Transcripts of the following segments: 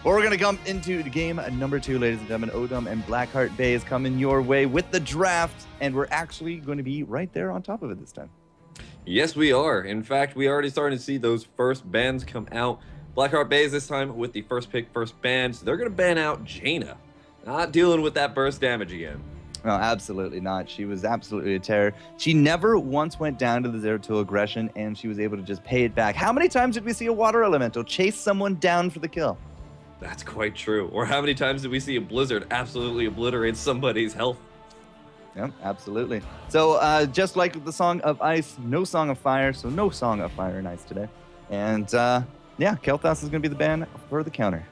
Well, we're going to come into game number 2, ladies and gentlemen. Odom and Blackheart Baes coming your way with the draft, and we're actually going to be right there on top of it this time. Yes, we are. In fact, we already starting to see those first bans come out. Blackheart Baes this time with the first pick, first ban. So they're going to ban out Jaina. Not dealing with that burst damage again. No, absolutely not. She was absolutely a terror. She never once went down to the 0-2 aggression, and she was able to just pay it back. How many times did we see a water elemental chase someone down for the kill? That's quite true. Or how many times did we see a blizzard absolutely obliterate somebody's health? Yeah, absolutely. So just like with the Song of Ice, no Song of Fire, so no Song of Fire and Ice today. And yeah, Kel'Thas is going to be the ban for the counter.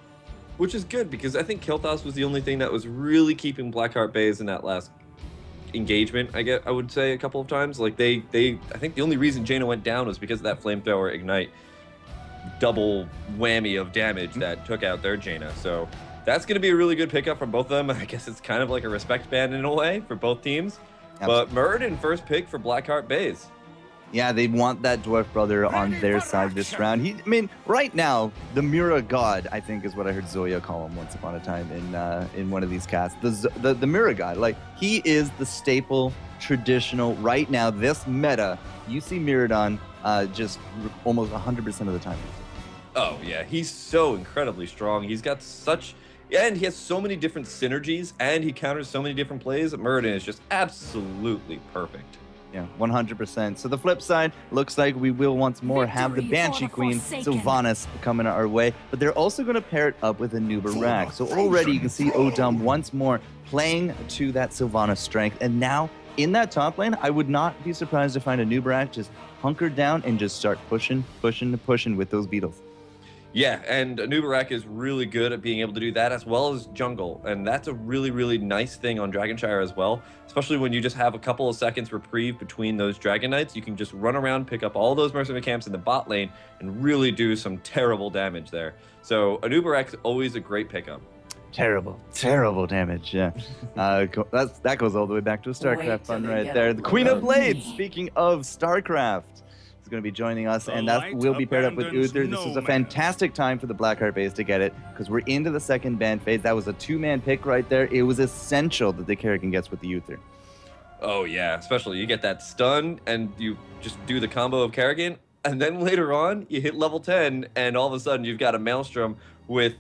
Which is good, because I think Kel'Thas was the only thing that was really keeping Blackheart Baes in that last engagement, I would say a couple of times. Like I think the only reason Jaina went down was because of that flamethrower ignite double whammy of damage that took out their Jaina. So that's going to be a really good pickup from both of them. I guess it's kind of like a respect ban in a way for both teams. Absolutely. But Muradin first pick for Blackheart Baes. Yeah, they want that dwarf brother on their side this round. Right now, the Mura God, I think, is what I heard Zoya call him once upon a time in one of these casts. The Mura God, like, he is the staple, traditional, right now, this meta, you see Muradin just almost 100% of the time. Oh, yeah, he's so incredibly strong. He's got and he has so many different synergies, and he counters so many different plays. Muradin is just absolutely perfect. Yeah, 100%. So the flip side, looks like we will once more have the Banshee Queen, Sylvanas, coming our way. But they're also going to pair it up with a Nubarak. So already you can see Odom once more playing to that Sylvanas strength. And now, in that top lane, I would not be surprised to find a Nubarak just hunkered down and just start pushing with those beetles. Yeah, and Nubarak is really good at being able to do that, as well as jungle, and that's a really, really nice thing on Dragonshire as well, especially when you just have a couple of seconds reprieve between those Dragon Knights. You can just run around, pick up all those mercenary camps in the bot lane, and really do some terrible damage there. So a Nubarak is always a great pickup. Terrible damage, yeah. That goes all the way back to a StarCraft fun right there. The Queen of Blades, speaking of StarCraft, going to be joining us, and that will be paired up with Uther. This is a fantastic time for the Blackheart Baes to get it, because we're into the second ban phase. That was a 2-man pick right there. It was essential that the Kerrigan gets with the Uther. Oh yeah, especially you get that stun and you just do the combo of Kerrigan, and then later on you hit level 10 and all of a sudden you've got a Maelstrom with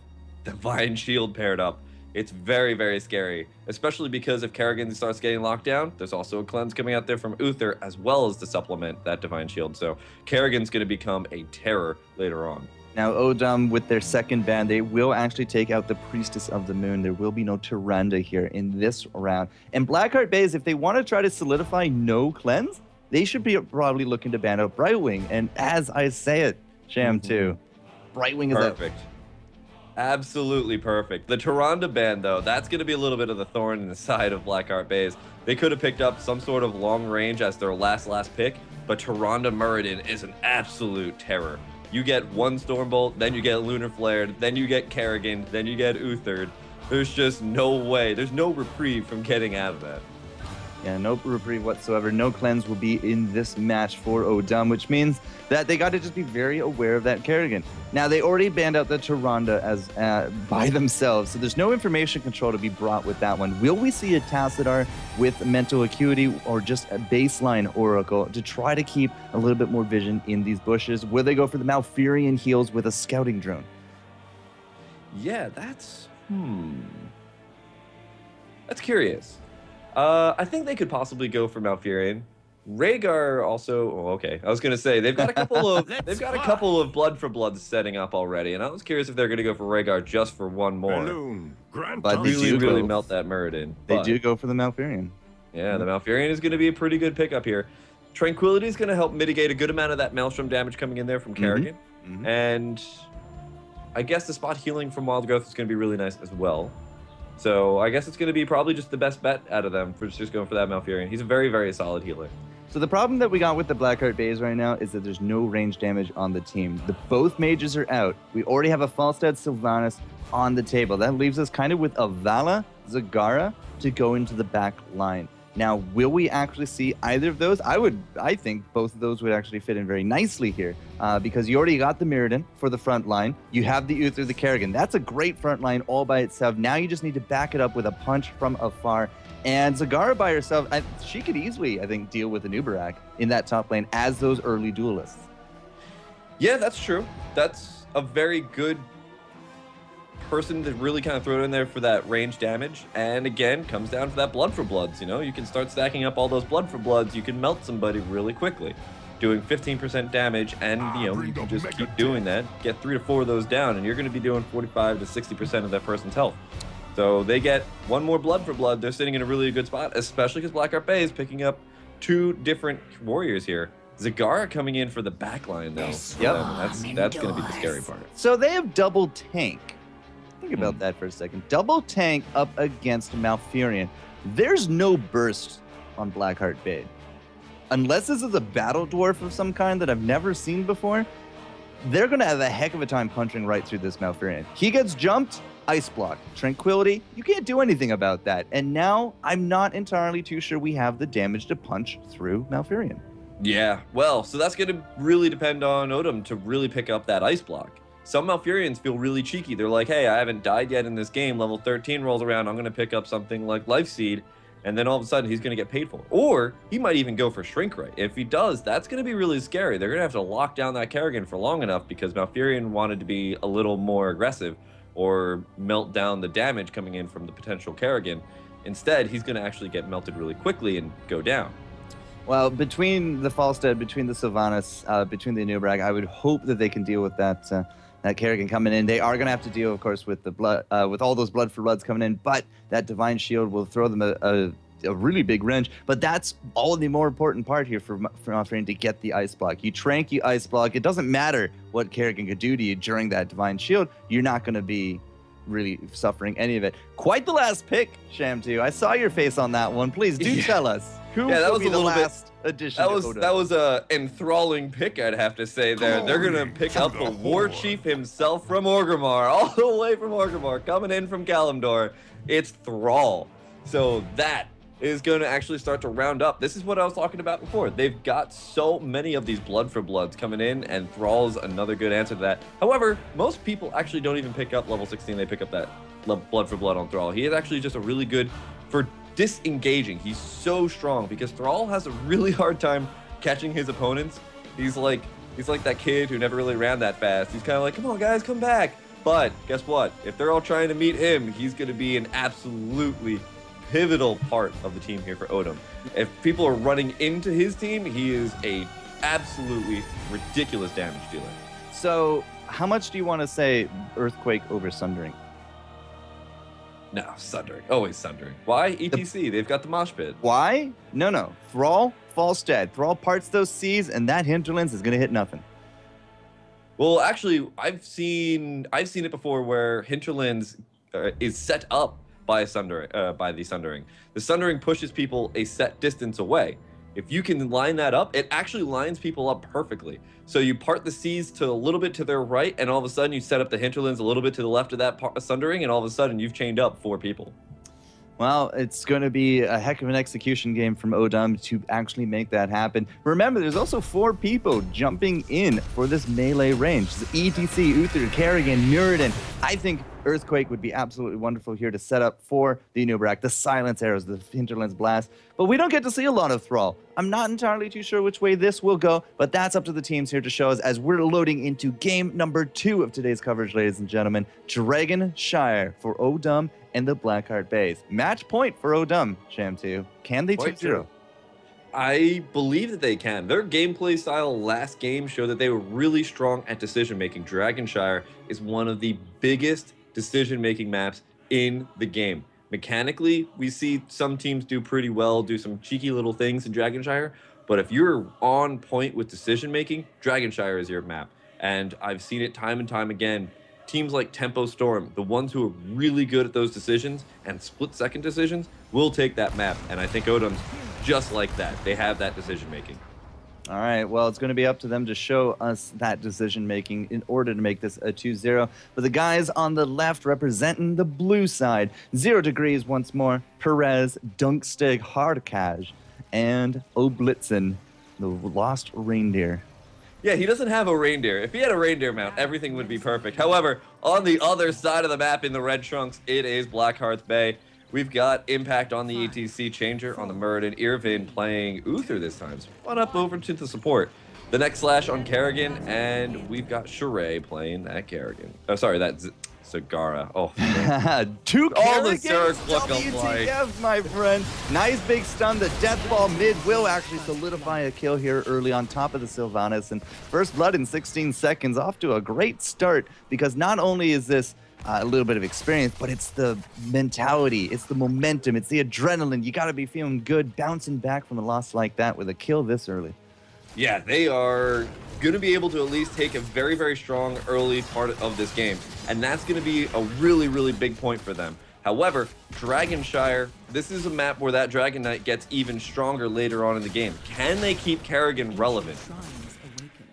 Divine Shield paired up. It's very, very scary, especially because if Kerrigan starts getting locked down, there's also a cleanse coming out there from Uther, as well as to supplement that Divine Shield. So Kerrigan's going to become a terror later on. Now, Odom, with their second ban, they will actually take out the Priestess of the Moon. There will be no Tyrande here in this round. And Blackheart Baes, if they want to try to solidify no cleanse, they should be probably looking to ban out Brightwing. And as I say it, Sham too, Brightwing is perfect. Absolutely perfect. The Tyrande ban, though, that's going to be a little bit of the thorn in the side of Blackheart Baes. They could have picked up some sort of long range as their last pick, but Tyrande Muradin is an absolute terror. You get one Stormbolt, then you get Lunar Flared, then you get Kerrigan, then you get Uthered. There's just no way. There's no reprieve from getting out of that. Yeah, no reprieve whatsoever. No cleanse will be in this match for Odom, which means that they got to just be very aware of that Kerrigan. Now, they already banned out the Tyrande as by themselves, so there's no information control to be brought with that one. Will we see a Tassadar with mental acuity or just a baseline Oracle to try to keep a little bit more vision in these bushes? Will they go for the Malfurion heals with a scouting drone? Yeah, that's curious. I think they could possibly go for Malfurion. Rhaegar also. Oh, okay. I was gonna say they've got a couple of Blood for Bloods setting up already, and I was curious if they're gonna go for Rhaegar just for one more. But they really melt that Muradin. They do go for the Malfurion. Yeah, the Malfurion is gonna be a pretty good pickup here. Tranquility is gonna help mitigate a good amount of that Maelstrom damage coming in there from Kerrigan, and I guess the spot healing from Wild Growth is gonna be really nice as well. So I guess it's going to be probably just the best bet out of them for just going for that Malfurion. He's a very, very solid healer. So the problem that we got with the Blackheart Baes right now is that there's no range damage on the team. Both mages are out. We already have a Falstad Sylvanas on the table. That leaves us kind of with a Vala, Zagara to go into the back line. Now, will we actually see either of those? I think both of those would actually fit in very nicely here, because you already got the Mirrodin for the front line. You have the Uther, the Kerrigan. That's a great front line all by itself. Now you just need to back it up with a punch from afar. And Zagara by herself, she could easily, I think, deal with an Uberak in that top lane as those early duelists. Yeah, that's true. That's a very good person to really kind of throw it in there for that range damage. And again, comes down to that blood for bloods. You know, you can start stacking up all those blood for bloods. You can melt somebody really quickly, doing 15% damage, and you know, you can just keep doing that. Get 3 to 4 of those down, and you're going to be doing 45 to 60% of that person's health. So they get one more blood for blood. They're sitting in a really good spot, especially because Blackheart Baes is picking up 2 different warriors here. Zagara coming in for the backline, though. Yep. That's going to be the scary part. So they have double tank. Think about that for a second. Double tank up against Malfurion. There's no burst on Blackheart Baes. Unless this is a battle dwarf of some kind that I've never seen before, they're going to have a heck of a time punching right through this Malfurion. He gets jumped, ice block. Tranquility, you can't do anything about that. And now I'm not entirely too sure we have the damage to punch through Malfurion. Yeah, well, so that's going to really depend on Odom to really pick up that ice block. Some Malfurions feel really cheeky. They're like, hey, I haven't died yet in this game. Level 13 rolls around. I'm going to pick up something like Life Seed, and then all of a sudden he's going to get paid for it. Or he might even go for Shrink Ray. If he does, that's going to be really scary. They're going to have to lock down that Kerrigan for long enough because Malfurion wanted to be a little more aggressive or melt down the damage coming in from the potential Kerrigan. Instead, he's going to actually get melted really quickly and go down. Well, between the Falstead, between the Sylvanas, between the Nubrag, I would hope that they can deal with that that Kerrigan coming in. They are going to have to deal, of course, with the blood, with all those blood for bloods coming in. But that Divine Shield will throw them a really big wrench. But that's all the more important part here for Malfurion to get the ice block. You trank, you ice block. It doesn't matter what Kerrigan could do to you during that Divine Shield. You're not going to be really suffering any of it. Quite the last pick, Sham2. I saw your face on that one. Please do tell us. Who will be the last addition to Odom? That was a enthralling pick, I'd have to say there. They're going to pick up the War Chief himself from Orgrimmar, all the way from Orgrimmar, coming in from Kalimdor. It's Thrall. So that is going to actually start to round up. This is what I was talking about before. They've got so many of these blood for bloods coming in, and Thrall's another good answer to that. However, most people actually don't even pick up level 16. They pick up that blood for blood on Thrall. He is actually just a really good for disengaging. He's so strong because Thrall has a really hard time catching his opponents. He's like that kid who never really ran that fast. He's kind of like, come on guys, come back. But guess what? If they're all trying to meet him, he's going to be an absolutely pivotal part of the team here for Odom. If people are running into his team, he is a absolutely ridiculous damage dealer. So how much do you want to say Earthquake over Sundering? No, Sundering. Always Sundering. Why? ETC. They've got the mosh pit. Why? No. Thrall, Falstead. Thrall parts those seas, and that Hinterlands is going to hit nothing. Well, actually, I've seen it before where Hinterlands is set up by the Sundering. The Sundering pushes people a set distance away. If you can line that up, it actually lines people up perfectly. So you part the seas to a little bit to their right, and all of a sudden you set up the Hinterlands a little bit to the left of that Sundering, and all of a sudden you've chained up 4 people. Well, it's going to be a heck of an execution game from Odom to actually make that happen. Remember, there's also 4 people jumping in for this melee range. ETC, Uther, Kerrigan, Mirrodin. I think Earthquake would be absolutely wonderful here to set up for the Nubrak, the Silence Arrows, the Hinterlands Blast. But we don't get to see a lot of Thrall. I'm not entirely too sure which way this will go, but that's up to the teams here to show us as we're loading into game number 2 of today's coverage, ladies and gentlemen. Dragonshire for Odom and the Blackheart Baes. Match point for Odom, Sham2. Can they 2-0? I believe that they can. Their gameplay style last game showed that they were really strong at decision-making. Dragonshire is one of the biggest decision-making maps in the game. Mechanically, we see some teams do pretty well, do some cheeky little things in Dragonshire, but if you're on point with decision-making, Dragonshire is your map. And I've seen it time and time again. Teams like Tempo Storm, the ones who are really good at those decisions and split-second decisions, will take that map. And I think Odom's just like that. They have that decision-making. All right, well, it's going to be up to them to show us that decision-making in order to make this a 2-0. But the guys on the left representing the blue side, 0 degrees once more, Perez, Dunkstick, Hardcaj, and Oblitzen, the lost reindeer. Yeah, he doesn't have a reindeer. If he had a reindeer mount, everything would be perfect. However, on the other side of the map in the red trunks, it is Blackheart Baes. We've got Impact on the ATC Changer on the Muradin, Irvin playing Uther this time. So run up over to the support. The next slash on Kerrigan, and we've got Sheree playing that Kerrigan. Oh, sorry, that's Zagara. Oh, two all the Kerrigans, Zerg look alike. WTF, my friend. Nice big stun. The death ball mid will actually solidify a kill here early on top of the Sylvanas. And first blood in 16 seconds, off to a great start, because not only is this a little bit of experience, but it's the mentality, it's the momentum, it's the adrenaline. You got to be feeling good, bouncing back from a loss like that with a kill this early. Yeah, they are going to be able to at least take a very, very strong early part of this game, and that's going to be a really, really big point for them. However, Dragonshire, this is a map where that Dragon Knight gets even stronger later on in the game. Can they keep Kerrigan relevant?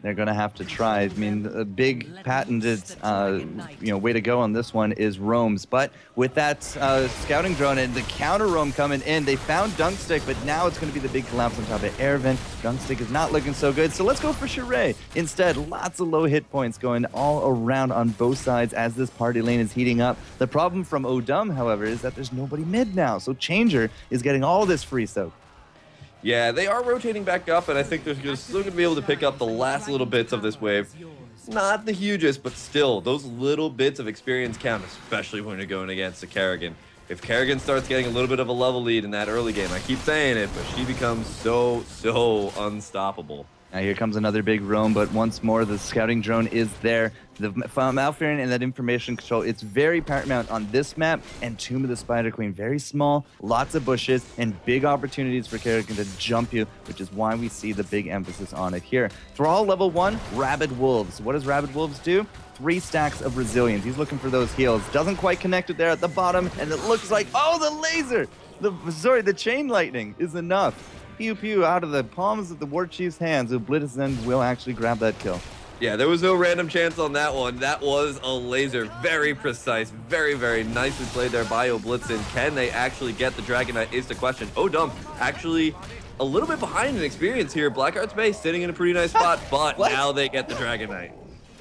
They're going to have to try. I mean, a big patented way to go on this one is roams. But with that scouting drone and the counter roam coming in, they found Dunkstick, but now it's going to be the big collapse on top of Ervin. Dunkstick is not looking so good, so let's go for Sheree. Instead, lots of low hit points going all around on both sides as this party lane is heating up. The problem from Odom, however, is that there's nobody mid now, so Changer is getting all this free soak. Yeah, they are rotating back up, and I think they're still going to be able to pick up the last little bits of this wave. Not the hugest, but still, those little bits of experience count, especially when you're going against a Kerrigan. If Kerrigan starts getting a little bit of a level lead in that early game, I keep saying it, but she becomes so unstoppable. Now here comes another big roam, but once more the scouting drone is there. The Malfurion and that information control, it's very paramount on this map, and Tomb of the Spider Queen, very small, lots of bushes, and big opportunities for Kerrigan to jump you, which is why we see the big emphasis on it here. Thrall level 1, Rabid Wolves. What does Rabid Wolves do? 3 stacks of resilience. He's looking for those heals. Doesn't quite connect it there at the bottom, and it looks like, oh, the laser! The chain lightning is enough. Pew pew out of the palms of the War Chief's hands. Oblitzen will actually grab that kill. Yeah, there was no random chance on that one. That was a laser. Very precise. Very, very nicely played there by Oblitzen. Can they actually get the Dragon Knight is the question. Odom actually a little bit behind in experience here. Blackheart Baes sitting in a pretty nice spot, but now they get the Dragon Knight.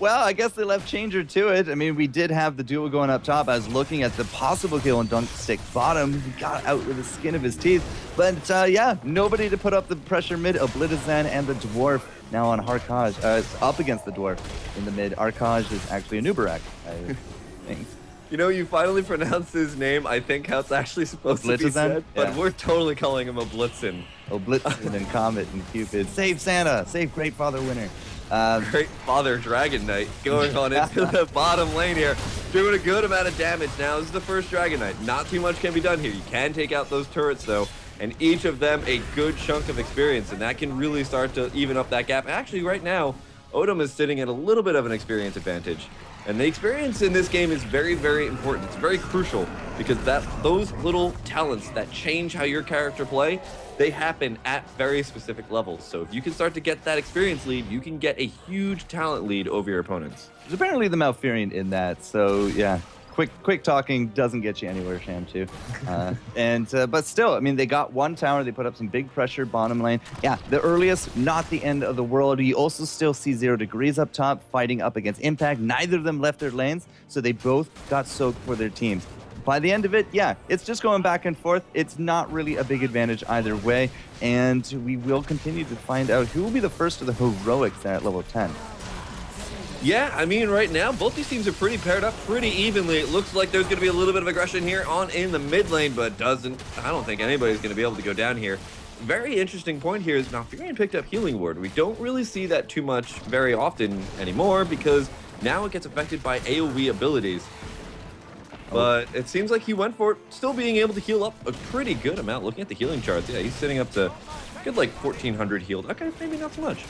Well, I guess they left Changer to it. I mean, we did have the duel going up top. I was looking at the possible kill on Dunkstick bottom. He got out with the skin of his teeth. But yeah, nobody to put up the pressure mid. Oblitzen and the Dwarf now on Harkaj. It's up against the Dwarf in the mid. Arkaj is actually a Nubarak, I think. You know, you finally pronounced his name, I think, how it's actually supposed to be said, but we're totally calling him Oblitzen. Oblitzen and Comet and Cupid. Save Santa! Save Great Father Winner. Great Father Dragon Knight going on into the bottom lane here, doing a good amount of damage now. This is the first Dragon Knight. Not too much can be done here. You can take out those turrets, though, and each of them a good chunk of experience, and that can really start to even up that gap. Actually, right now, Odom is sitting at a little bit of an experience advantage. And the experience in this game is very, very important. It's very crucial because those little talents that change how your character play, they happen at very specific levels. So if you can start to get that experience lead, you can get a huge talent lead over your opponents. There's apparently the Malfurion in that, so yeah. Quick talking doesn't get you anywhere, Sham 2. But still, I mean, they got one tower. They put up some big pressure bottom lane. Yeah, the earliest, not the end of the world. You also still see 0 degrees up top fighting up against Impact. Neither of them left their lanes, so they both got soaked for their teams. By the end of it, yeah, it's just going back and forth. It's not really a big advantage either way, and we will continue to find out who will be the first of the heroics there at level 10. Yeah, I mean, right now, both these teams are pretty paired up pretty evenly. It looks like there's going to be a little bit of aggression here on in the mid lane, but I don't think anybody's going to be able to go down here. Very interesting point here is Malfurion picked up Healing Ward. We don't really see that too much very often anymore because now it gets affected by AoE abilities. But it seems like he went for it, still being able to heal up a pretty good amount. Looking at the healing charts, yeah, he's sitting up to good like 1,400 healed. Okay, maybe not so much.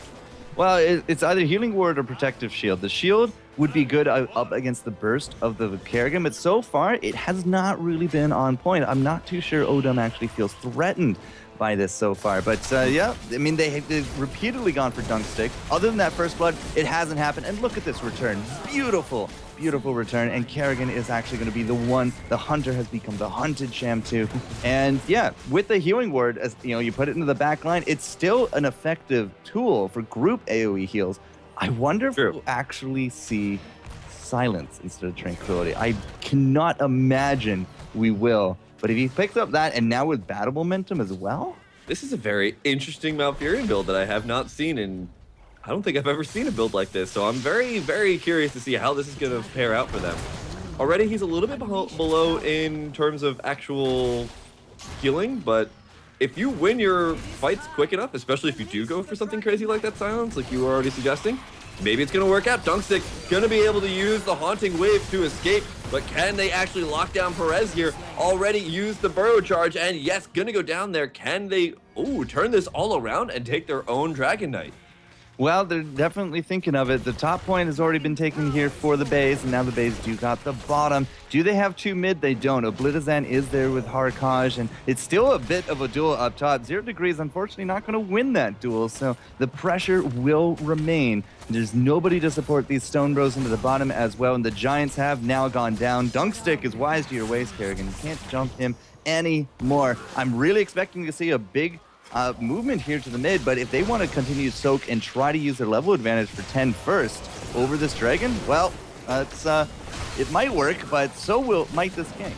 Well, it's either Healing Ward or Protective Shield. The shield would be good up against the burst of the Kerrigan, but so far, it has not really been on point. I'm not too sure Odom actually feels threatened by this so far. But yeah, I mean, they've repeatedly gone for Dunk Stick. Other than that first blood, it hasn't happened. And look at this return. Beautiful, beautiful return. And Kerrigan is actually going to be the one. The hunter has become the hunted champ too. And yeah, with the healing ward, as you know, you put it into the back line, it's still an effective tool for group AoE heals. I wonder if we'll actually see silence instead of tranquility. I cannot imagine we will. But if he picks up that, and now with battle momentum as well? This is a very interesting Malfurion build that I have not seen, and I don't think I've ever seen a build like this. So I'm very, very curious to see how this is going to pair out for them. Already, he's a little bit below in terms of actual healing, but if you win your fights quick enough, especially if you do go for something crazy like that silence, like you were already suggesting, maybe it's going to work out. Dunkstick going to be able to use the Haunting Wave to escape, but can they actually lock down Perez here? Already used the Burrow Charge, and yes, going to go down there. Can they, turn this all around and take their own Dragon Knight? Well, they're definitely thinking of it. The top point has already been taken here for the Baes, and now the Baes do got the bottom. Do they have 2 mid? They don't. Oblitazan is there with Harkaj, and it's still a bit of a duel up top. 0 Degrees, unfortunately, not going to win that duel, so the pressure will remain. There's nobody to support these Stone Bros into the bottom as well, and the Giants have now gone down. Dunkstick is wise to your ways, Kerrigan. You can't jump him anymore. I'm really expecting to see a big movement here to the mid, but if they want to continue to soak and try to use their level advantage for 10 first over this dragon, well, it might work, but so might this game.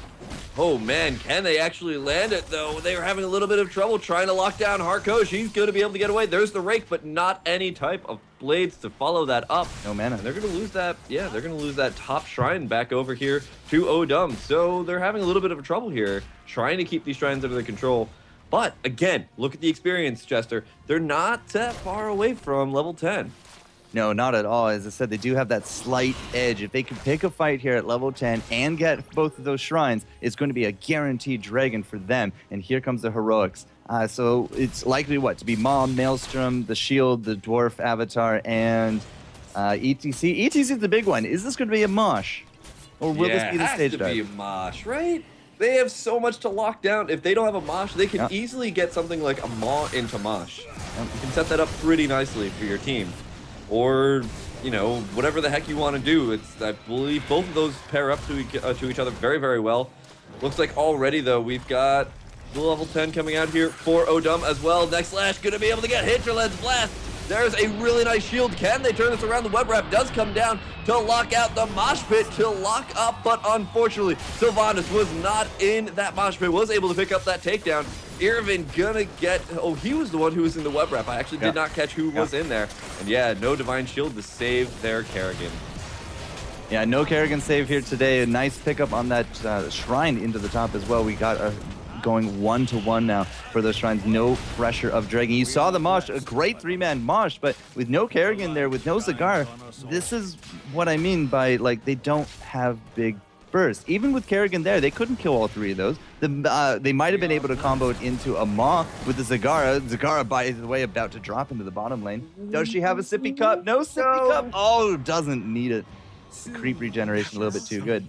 Oh man, can they actually land it though? They were having a little bit of trouble trying to lock down Harkosh. He's going to be able to get away. There's the rake, but not any type of blades to follow that up. No mana. And they're going to lose that, they're going to lose that top shrine back over here to Odom. So they're having a little bit of trouble here, trying to keep these shrines under their control. But again, look at the experience, Chester. They're not that far away from level 10. No, not at all. As I said, they do have that slight edge. If they can pick a fight here at level 10 and get both of those shrines, it's going to be a guaranteed dragon for them. And here comes the heroics. So it's likely to be Mom, Maelstrom, the Shield, the Dwarf Avatar, and ETC. ETC is the big one. Is this going to be a mosh? Or will this be the stage dive? It has to be a mosh, right? They have so much to lock down. If they don't have a mosh, they can easily get something like a maw into mosh. You can set that up pretty nicely for your team. Or, you know, whatever the heck you want to do. I believe both of those pair up to each other very, very well. Looks like already, though, we've got the level 10 coming out here for Odom as well. Next slash, going to be able to get Hinterland's Blast. There's a really nice shield. Can they turn this around? The web wrap does come down to lock out the mosh pit to lock up, but unfortunately, Sylvanas was not in that mosh pit, was able to pick up that takedown. Irvin gonna get, he was the one who was in the web wrap. I actually did not catch who was in there. And yeah, no Divine Shield to save their Kerrigan. Yeah, no Kerrigan save here today. A nice pickup on that shrine into the top as well. We got going 1-to-1 now for those shrines. No pressure of dragging. You saw the mosh, a great 3-man mosh, but with no Kerrigan there, with no Zagar, this is what I mean by, like, they don't have big bursts. Even with Kerrigan there, they couldn't kill all 3 of those. They might have been able to combo it into a Maw with the Zagara. Zagara, by the way, about to drop into the bottom lane. Does she have a sippy cup? No sippy cup. Oh, doesn't need it. Creep regeneration a little bit too good.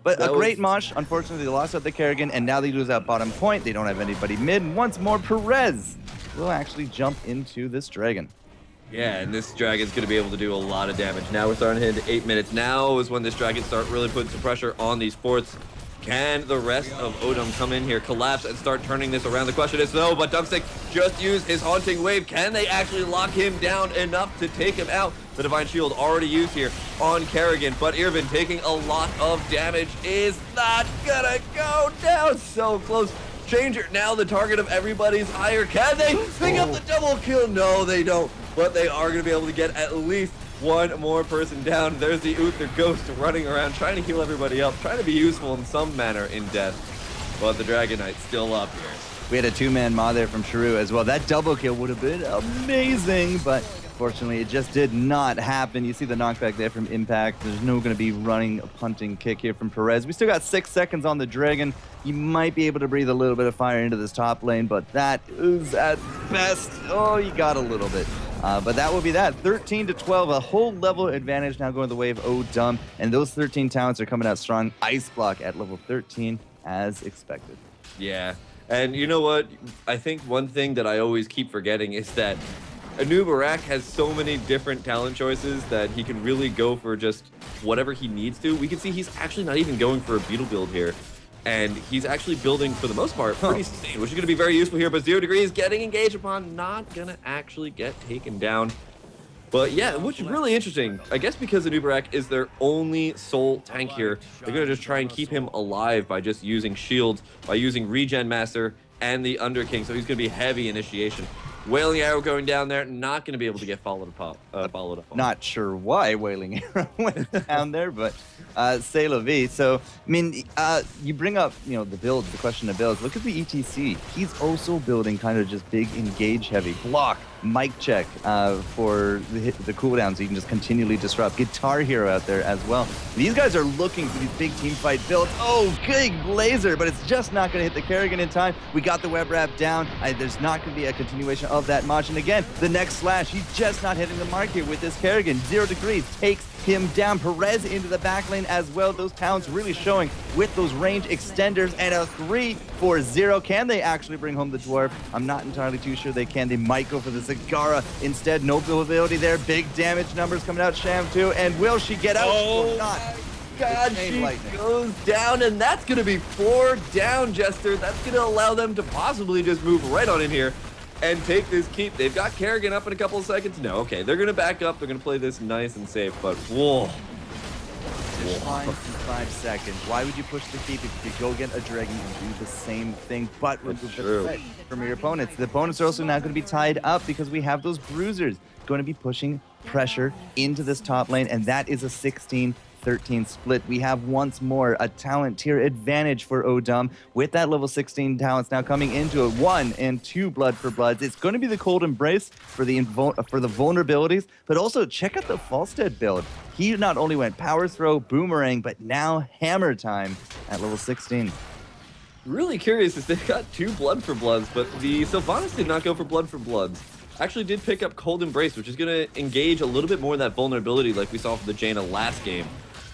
But a great mosh. Unfortunately, they lost out the Kerrigan, and now they lose out bottom point. They don't have anybody mid. And once more, Perez will actually jump into this dragon. Yeah, and this dragon's going to be able to do a lot of damage. Now we're starting to hit 8 minutes. Now is when this dragon start really putting some pressure on these forts. Can the rest of Odom come in here, collapse, and start turning this around? The question is no, but Dunkstick just used his Haunting Wave. Can they actually lock him down enough to take him out? The Divine Shield already used here on Kerrigan, but Irvin taking a lot of damage is not gonna go down. So close. Changer now the target of everybody's ire. Can they pick up the double kill? No, they don't. But they are gonna be able to get at least one more person down. There's the Uther Ghost running around, trying to heal everybody up, trying to be useful in some manner in death. But the Dragon Knight's still up here. We had a 2-man Maw there from Shrew as well. That double kill would have been amazing, but fortunately it just did not happen. You see the knockback there from Impact. There's no going to be running a punting kick here from Perez. We still got 6 seconds on the Dragon. You might be able to breathe a little bit of fire into this top lane, but that is at best, you got a little bit. But that will be that. 13-12, a whole level advantage now going the way of Odom. And those 13 talents are coming out strong. Ice Block at level 13 as expected. Yeah. And you know what? I think one thing that I always keep forgetting is that Anubarak has so many different talent choices that he can really go for just whatever he needs to. We can see he's actually not even going for a beetle build here. And he's actually building, for the most part, pretty sustained, which is going to be very useful here. But 0 Degrees getting engaged upon, not going to actually get taken down. But yeah, which is really interesting. I guess because Anubarak is their only soul tank here, they're going to just try and keep him alive by just using shields, by using Regen Master and the Under King. So he's going to be heavy initiation. Wailing Arrow going down there, not going to be able to get followed up on. Not sure why Wailing Arrow went down there, but c'est la vie. So, I mean, you bring up, you know, the builds, the question of builds. Look at the ETC. He's also building kind of just big engage heavy. Block, mic check for the cooldown, so you can just continually disrupt. Guitar Hero out there as well. These guys are looking for these big team fight builds. Oh, big Blazer, but it's just not going to hit the Kerrigan in time. We got the web wrap down. There's not going to be a continuation of that much. And again, the next slash, he's just not hitting the mark here with this Kerrigan. 0 Degrees takes him down. Perez into the back lane as well. Those pounds really showing with those range extenders, and a 3-4-0. Can they actually bring home the dwarf? I'm not entirely too sure they can. They might go for the Zagara instead. No ability there. Big damage numbers coming out. Sham too. And will she get out? Oh, not. God, she goes down, and that's going to be 4 down, Jester. That's going to allow them to possibly just move right on in here and take this keep. They've got Kerrigan up in a couple of seconds. No, okay, they're going to back up. They're going to play this nice and safe, but whoa. 5 seconds. Why would you push the keep if you could go get a dragon and do the same thing, but remove the threat from your opponents? The opponents are also now going to be tied up because we have those bruisers going to be pushing pressure into this top lane, and that is a 16-13 split. We have once more a talent tier advantage for Odom with that level 16 talents now coming into it. 1 and 2 blood for bloods. It's going to be the Cold Embrace for the vulnerabilities, but also check out the Falstead build. He not only went power throw, boomerang, but now hammer time at level 16. Really curious is they've got 2 blood for bloods, but the Sylvanas did not go for blood for bloods. Actually did pick up Cold Embrace, which is going to engage a little bit more of that vulnerability like we saw from the Jaina last game.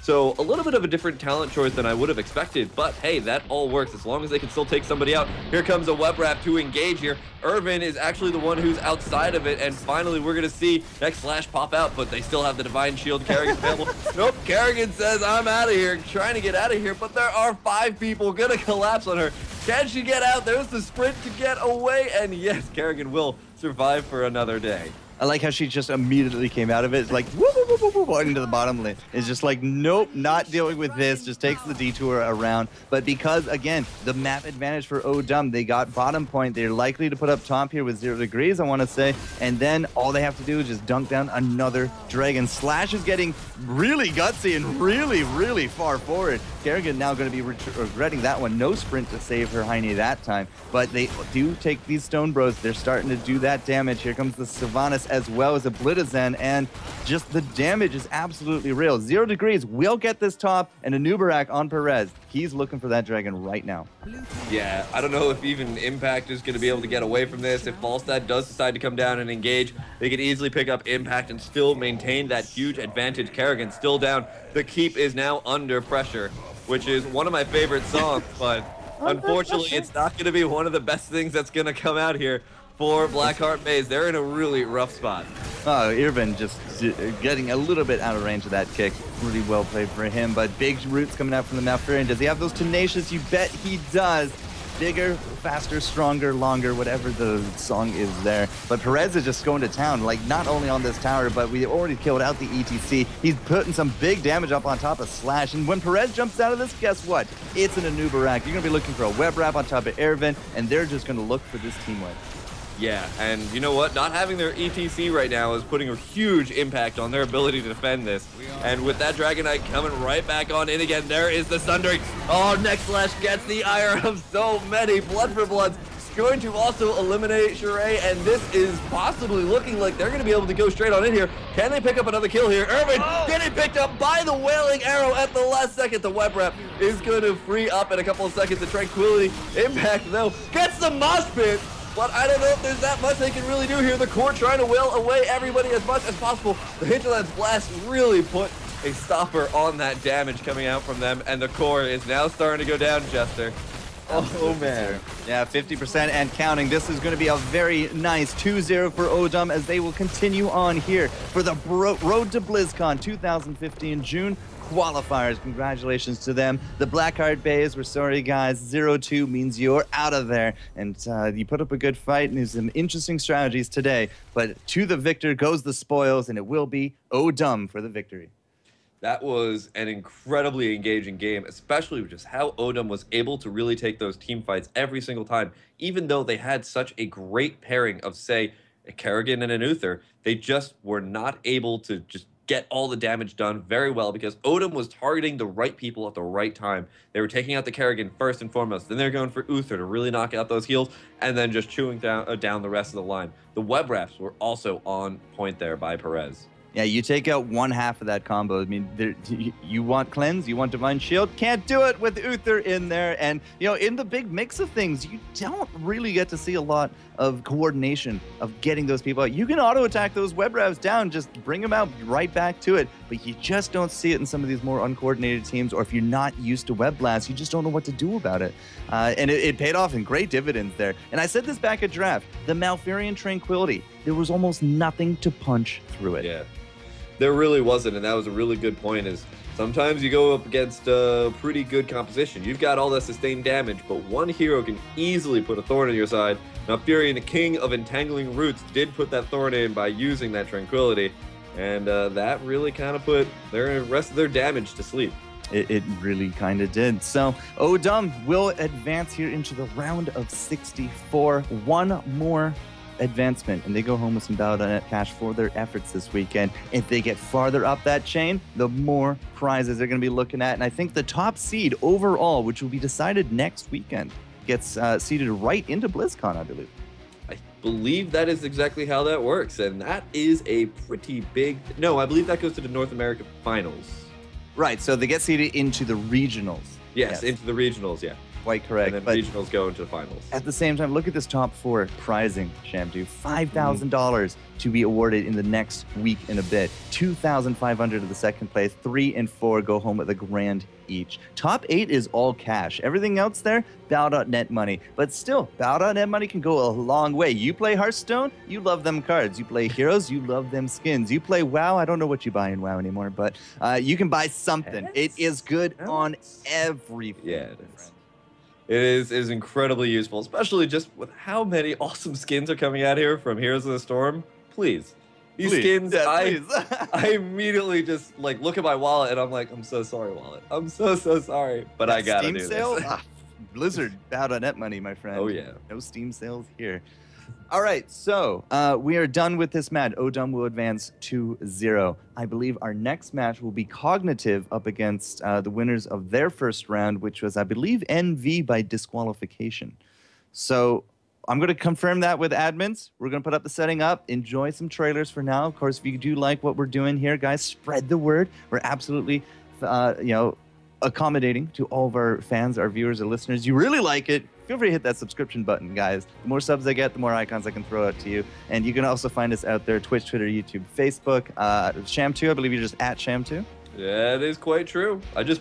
So a little bit of a different talent choice than I would have expected, but hey, that all works as long as they can still take somebody out. Here comes a web wrap to engage here. Irvin is actually the one who's outside of it, and finally we're going to see next slash pop out, but they still have the Divine Shield. Kerrigan available. Nope, Kerrigan says, I'm out of here, trying to get out of here, but there are 5 people going to collapse on her. Can she get out? There's the sprint to get away, and yes, Kerrigan will survive for another day. I like how she just immediately came out of it. It's like, whoop, whoop, whoop, whoop, into the bottom lane. It's just like, nope, not dealing with this. Just takes the detour around. But because, again, the map advantage for Odom, they got bottom point. They're likely to put up top here with 0 Degrees, I want to say. And then all they have to do is just dunk down another dragon. Slash is getting really gutsy and really, really far forward. Kerrigan now going to be regretting that one. No sprint to save her Heine that time. But they do take these Stone Bros. They're starting to do that damage. Here comes the Sylvanas as well as a Blittizen, and just the damage is absolutely real. 0 Degrees will get this top, and a Nubarak on Perez. He's looking for that dragon right now. Yeah, I don't know if even Impact is going to be able to get away from this. If Falstad does decide to come down and engage, they could easily pick up Impact and still maintain that huge advantage. Kerrigan still down. The keep is now under pressure, which is one of my favorite songs, but unfortunately it's not going to be one of the best things that's going to come out here for Blackheart Baes. They're in a really rough spot. Oh, Irvin just getting a little bit out of range of that kick. Really well played for him, but big roots coming out from the Malfurion. Does he have those tenacious? You bet he does. Bigger, faster, stronger, longer, whatever the song is there. But Perez is just going to town, like not only on this tower, but we already killed out the ETC. He's putting some big damage up on top of Slash. And when Perez jumps out of this, guess what? It's an Anubarak. You're going to be looking for a web wrap on top of Irvin, and they're just going to look for this team wipe. Yeah, and you know what? Not having their ETC right now is putting a huge impact on their ability to defend this. And with that Dragon Knight coming right back on in again, there is the Sundering. Oh, next slash gets the ire of so many. Blood for Bloods going to also eliminate Sheree, and this is possibly looking like they're going to be able to go straight on in here. Can they pick up another kill here? Irvin getting picked up by the Wailing Arrow at the last second. The web wrap is going to free up in a couple of seconds. The Tranquility Impact, though, gets the mosh pit. But I don't know if there's that much they can really do here. The core trying to wail away everybody as much as possible. The Hinterlands Blast really put a stopper on that damage coming out from them, and the core is now starting to go down, Jester. Oh, man. Yeah, 50% and counting. This is going to be a very nice 2-0 for Odom as they will continue on here for the Road to BlizzCon 2015 June qualifiers. Congratulations to them. The Blackheart Baes, we're sorry, guys. 0-2 means you're out of there. And you put up a good fight and there's some interesting strategies today. But to the victor goes the spoils, and it will be Odom for the victory. That was an incredibly engaging game, especially with just how Odom was able to really take those team fights every single time. Even though they had such a great pairing of, say, a Kerrigan and an Uther, they just were not able to just get all the damage done very well because Odom was targeting the right people at the right time. They were taking out the Kerrigan first and foremost, then they're going for Uther to really knock out those heals, and then just chewing down the rest of the line. The web wraps were also on point there by Perez. Yeah, you take out one half of that combo. I mean, you want Cleanse, you want Divine Shield, can't do it with Uther in there. And, you know, in the big mix of things, you don't really get to see a lot of coordination of getting those people out. You can auto-attack those web wraps down, just bring them out right back to it, but you just don't see it in some of these more uncoordinated teams, or if you're not used to web blasts, you just don't know what to do about it. And it paid off in great dividends there. And I said this back at draft, the Malfurion Tranquility, there was almost nothing to punch through it. Yeah. There really wasn't, and that was a really good point, is sometimes you go up against a pretty good composition. You've got all that sustained damage, but one hero can easily put a thorn on your side. Now, Fury, the king of entangling roots, did put that thorn in by using that tranquility, and that really kind of put the rest of their damage to sleep. It really kind of did. So Odom will advance here into the round of 64. One more advancement, and they go home with some Battle.net cash for their efforts this weekend. If they get farther up that chain, the more prizes they're going to be looking at. And I think the top seed overall, which will be decided next weekend, gets seeded right into BlizzCon, I believe. I believe that is exactly how that works, and that is a pretty big... No, I believe that goes to the North America Finals. Right, so they get seeded into the regionals. Yes, into the regionals, yeah. Quite correct. And then regionals go into the finals. At the same time, look at this top four prizing, Shamdu. $5,000 to be awarded in the next week and a bit. $2,500 to the second place. 3 and 4 go home with $1,000 each. Top 8 is all cash. Everything else there, Battle.net money. But still, Battle.net money can go a long way. You play Hearthstone, you love them cards. You play Heroes, you love them skins. You play WoW, I don't know what you buy in WoW anymore, but you can buy something. It is good on everything. Yeah, it is. It is incredibly useful, especially just with how many awesome skins are coming out here from Heroes of the Storm. Please. These skins, please. I immediately just like look at my wallet and I'm like, I'm so sorry, wallet. I'm so sorry. But that I gotta Steam do sale? this. Blizzard, Battle.net money, my friend. Oh, yeah. No Steam sales here. All right, so we are done with this match. Odom will advance 2-0. I believe our next match will be Cognitive up against the winners of their first round, which was, I believe, NV by disqualification. So I'm going to confirm that with admins. We're going to put up the setting up. Enjoy some trailers for now. Of course, if you do like what we're doing here, guys, spread the word. We're absolutely, accommodating to all of our fans, our viewers, our listeners. You really like it, feel free to hit that subscription button, guys. The more subs I get, the more icons I can throw out to you. And you can also find us out there, Twitch, Twitter, YouTube, Facebook. Sham2, I believe you're just at Sham2. Yeah, it is quite true. I just